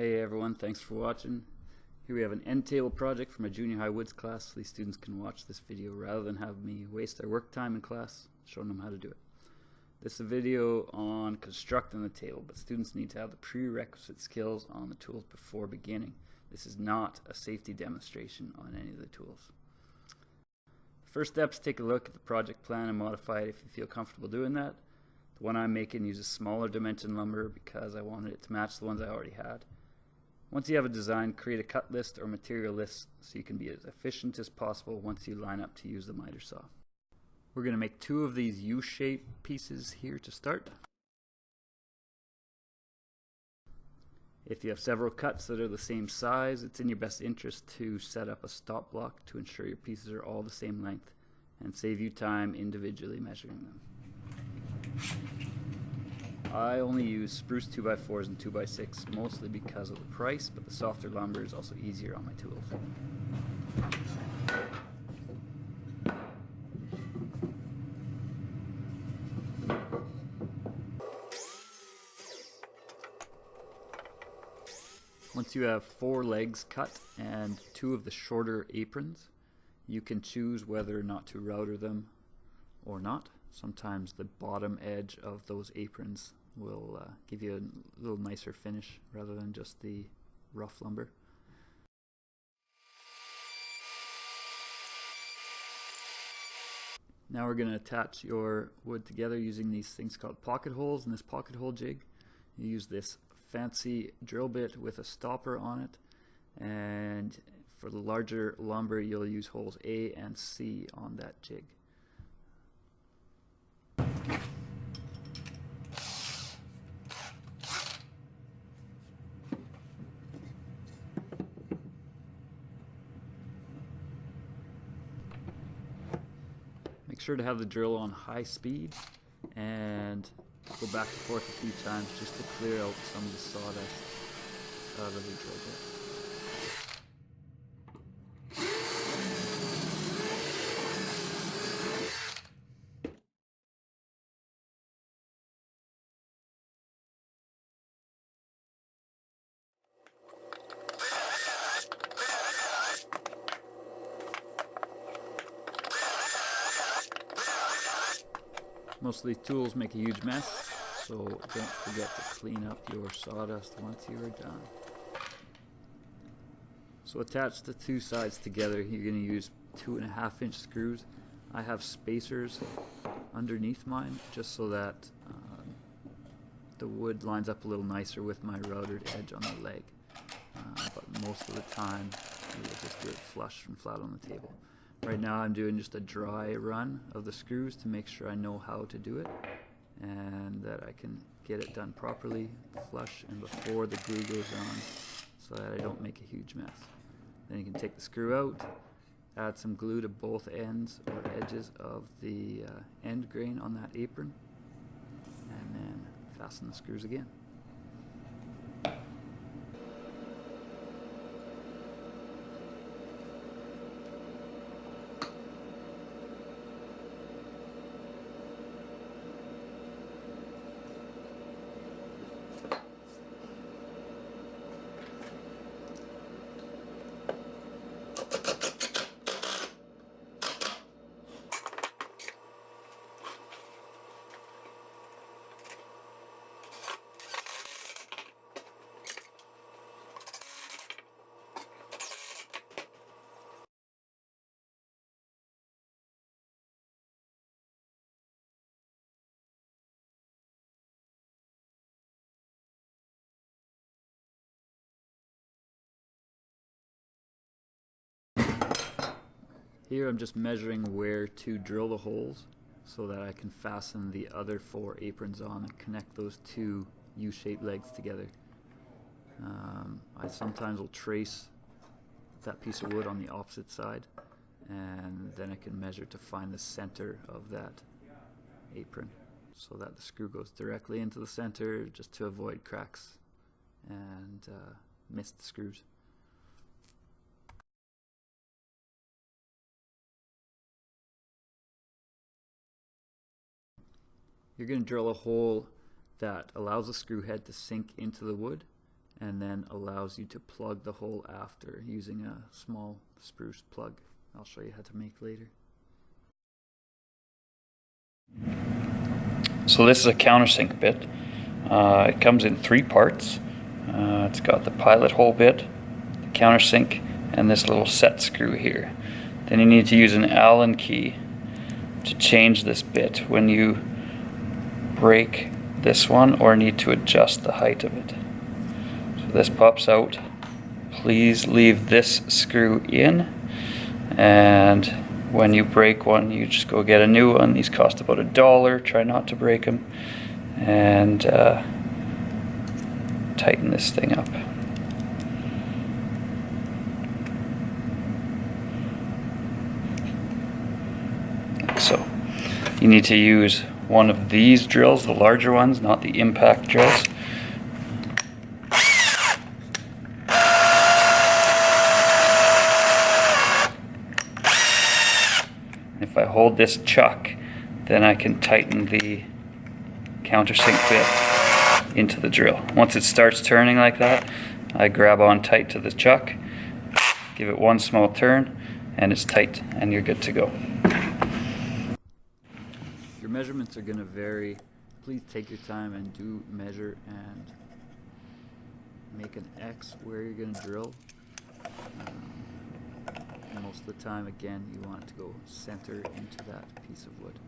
Hey everyone, thanks for watching. Here we have an end table project for my junior high woods class so these students can watch this video rather than have me waste their work time in class showing them how to do it. This is a video on constructing the table, but students need to have the prerequisite skills on the tools before beginning. This is not a safety demonstration on any of the tools. First step is take a look at the project plan and modify it if you feel comfortable doing that. The one I'm making uses smaller dimension lumber because I wanted it to match the ones I already had. Once you have a design, create a cut list or material list so you can be as efficient as possible once you line up to use the miter saw. We're going to make 2 of these U-shaped pieces here to start. If you have several cuts that are the same size, it's in your best interest to set up a stop block to ensure your pieces are all the same length and save you time individually measuring them. I only use spruce 2x4s and 2x6 mostly because of the price, but the softer lumber is also easier on my tools. Once you have 4 legs cut and 2 of the shorter aprons, you can choose whether or not to router them or not. Sometimes the bottom edge of those aprons will give you a little nicer finish rather than just the rough lumber. Now we're going to attach your wood together using these things called pocket holes and this pocket hole jig. You use this fancy drill bit with a stopper on it, and for the larger lumber you'll use holes A and C on that jig. Make sure to have the drill on high speed and go back and forth a few times just to clear out some of the sawdust out of the drill bit. Most of these tools make a huge mess, so don't forget to clean up your sawdust once you are done. So attach the 2 sides together. You're going to use 2.5-inch screws. I have spacers underneath mine just so that the wood lines up a little nicer with my routed edge on the leg. But most of the time you'll just do it flush and flat on the table. Right now I'm doing just a dry run of the screws to make sure I know how to do it and that I can get it done properly, flush, and before the glue goes on so that I don't make a huge mess. Then you can take the screw out, add some glue to both ends or edges of the end grain on that apron, and then fasten the screws again. Here I'm just measuring where to drill the holes so that I can fasten the other 4 aprons on and connect those 2 U-shaped legs together. I sometimes will trace that piece of wood on the opposite side, and then I can measure to find the center of that apron so that the screw goes directly into the center just to avoid cracks and missed screws. You're going to drill a hole that allows the screw head to sink into the wood, and then allows you to plug the hole after using a small spruce plug. I'll show you how to make later. So this is a countersink bit. It comes in 3 parts. It's got the pilot hole bit, the countersink, and this little set screw here. Then you need to use an Allen key to change this bit when you break this one or need to adjust the height of it. So this pops out. Please leave this screw in, and when you break one, you just go get a new one. These cost about $1. Try not to break them, and tighten this thing up. Like so. You need to use one of these drills, the larger ones, not the impact drills. If I hold this chuck, then I can tighten the countersink bit into the drill. Once it starts turning like that, I grab on tight to the chuck, give it one small turn, and it's tight, and you're good to go. Your measurements are going to vary. Please take your time and do measure and make an X where you're going to drill. Most of the time, again, you want it to go center into that piece of wood.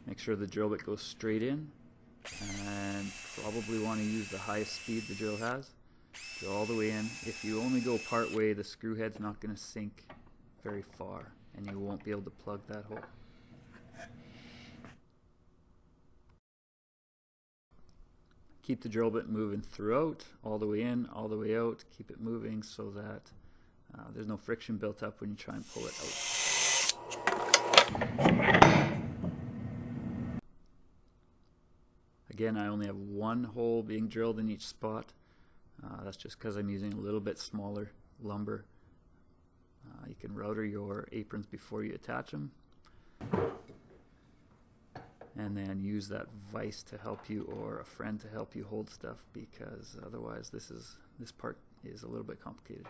Make sure the drill bit goes straight in, and probably want to use the highest speed the drill has. Drill all the way in. If you only go part way, the screw head's not going to sink very far, and you won't be able to plug that hole. Keep the drill bit moving throughout, all the way in, all the way out. Keep it moving so that there's no friction built up when you try and pull it out. Again, I only have one hole being drilled in each spot. That's just because I'm using a little bit smaller lumber. You can router your aprons before you attach them, and then use that vise to help you, or a friend to help you hold stuff, because otherwise this part is a little bit complicated.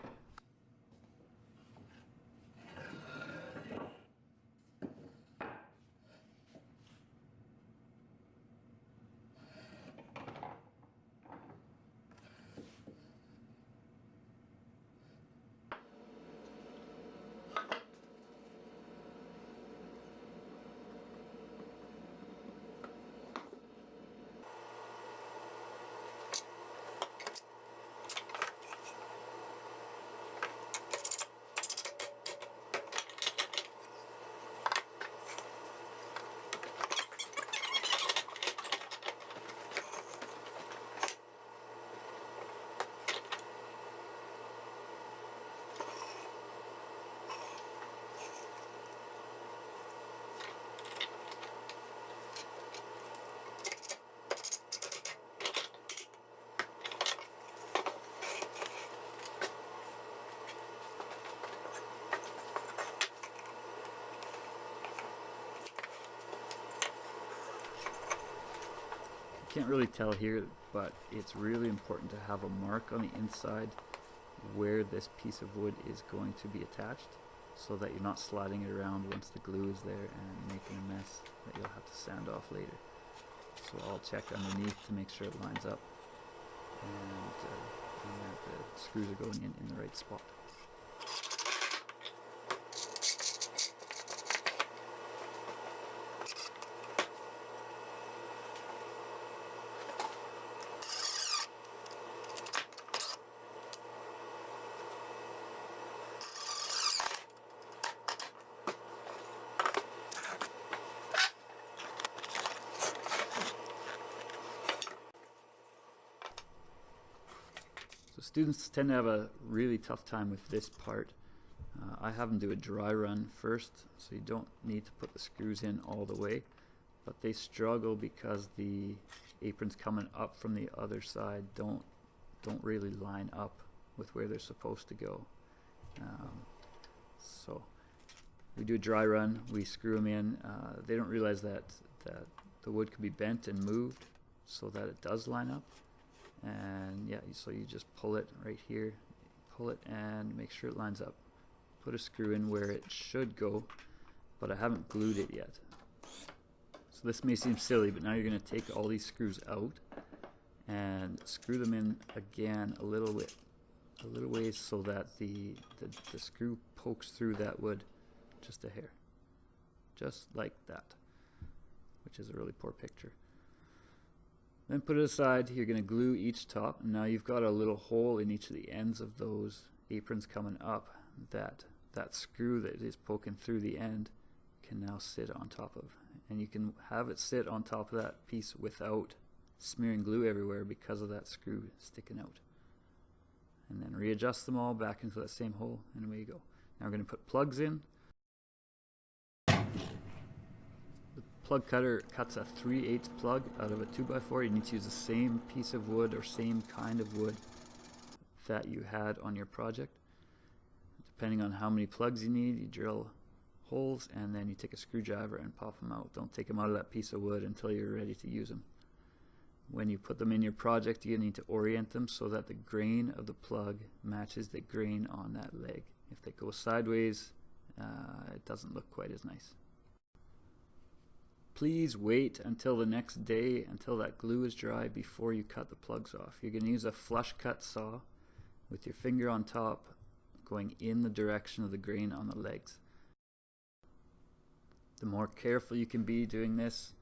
Can't really tell here, but it's really important to have a mark on the inside where this piece of wood is going to be attached, so that you're not sliding it around once the glue is there and making a mess that you'll have to sand off later. So I'll check underneath to make sure it lines up, and that the screws are going in the right spot. So students tend to have a really tough time with this part. I have them do a dry run first, so you don't need to put the screws in all the way, but they struggle because the aprons coming up from the other side don't really line up with where they're supposed to go. So we do a dry run, we screw them in. They don't realize that the wood can be bent and moved so that it does line up. And yeah, so you just pull it right here, pull it and make sure it lines up. Put a screw in where it should go, but I haven't glued it yet. So this may seem silly, but now you're going to take all these screws out and screw them in again a little ways so that the screw pokes through that wood just a hair. Just like that, which is a really poor picture. Then put it aside. You're going to glue each top. Now you've got a little hole in each of the ends of those aprons coming up that screw that is poking through the end can now sit on top of. And you can have it sit on top of that piece without smearing glue everywhere because of that screw sticking out. And then readjust them all back into that same hole, and away you go. Now we're going to put plugs in. The plug cutter cuts a 3/8 plug out of a 2x4. You need to use the same piece of wood or same kind of wood that you had on your project. Depending on how many plugs you need, you drill holes and then you take a screwdriver and pop them out. Don't take them out of that piece of wood until you're ready to use them. When you put them in your project, you need to orient them so that the grain of the plug matches the grain on that leg. If they go sideways, it doesn't look quite as nice. Please wait until the next day, until that glue is dry, before you cut the plugs off. You're going to use a flush cut saw with your finger on top going in the direction of the grain on the legs. The more careful you can be doing this,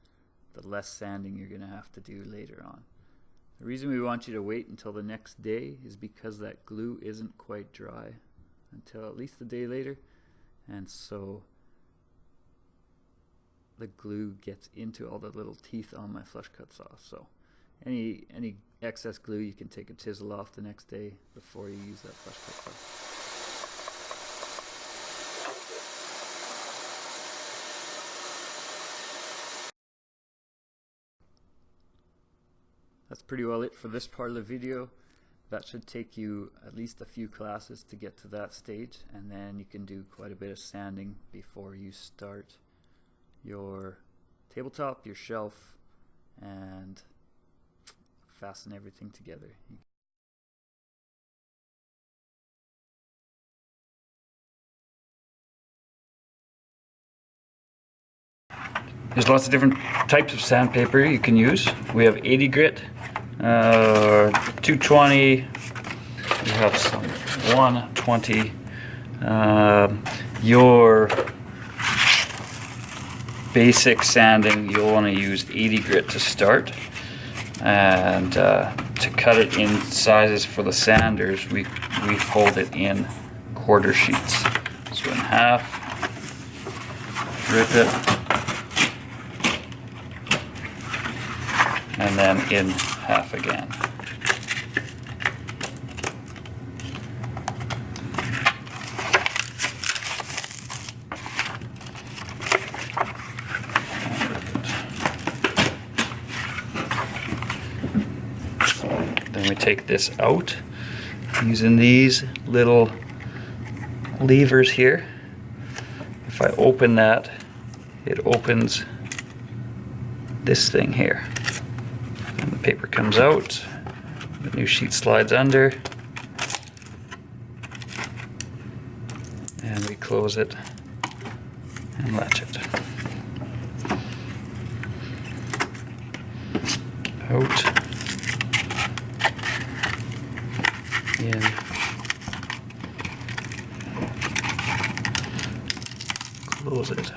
the less sanding you're going to have to do later on. The reason we want you to wait until the next day is because that glue isn't quite dry until at least a day later, and so the glue gets into all the little teeth on my flush cut saw. So any excess glue you can take a chisel off the next day before you use that flush cut saw. That's pretty well it for this part of the video. That should take you at least a few classes to get to that stage, and then you can do quite a bit of sanding before you start your tabletop, your shelf, and fasten everything together. There's lots of different types of sandpaper you can use. We have 80 grit, 220, we have some 120. Your basic sanding, you'll want to use 80 grit to start, and to cut it in sizes for the sanders, we fold it in quarter sheets. So in half, rip it, and then in half again. Then we take this out using these little levers here. If I open that, it opens this thing here. And the paper comes out, the new sheet slides under, and we close it and latch it. Out, in, close it.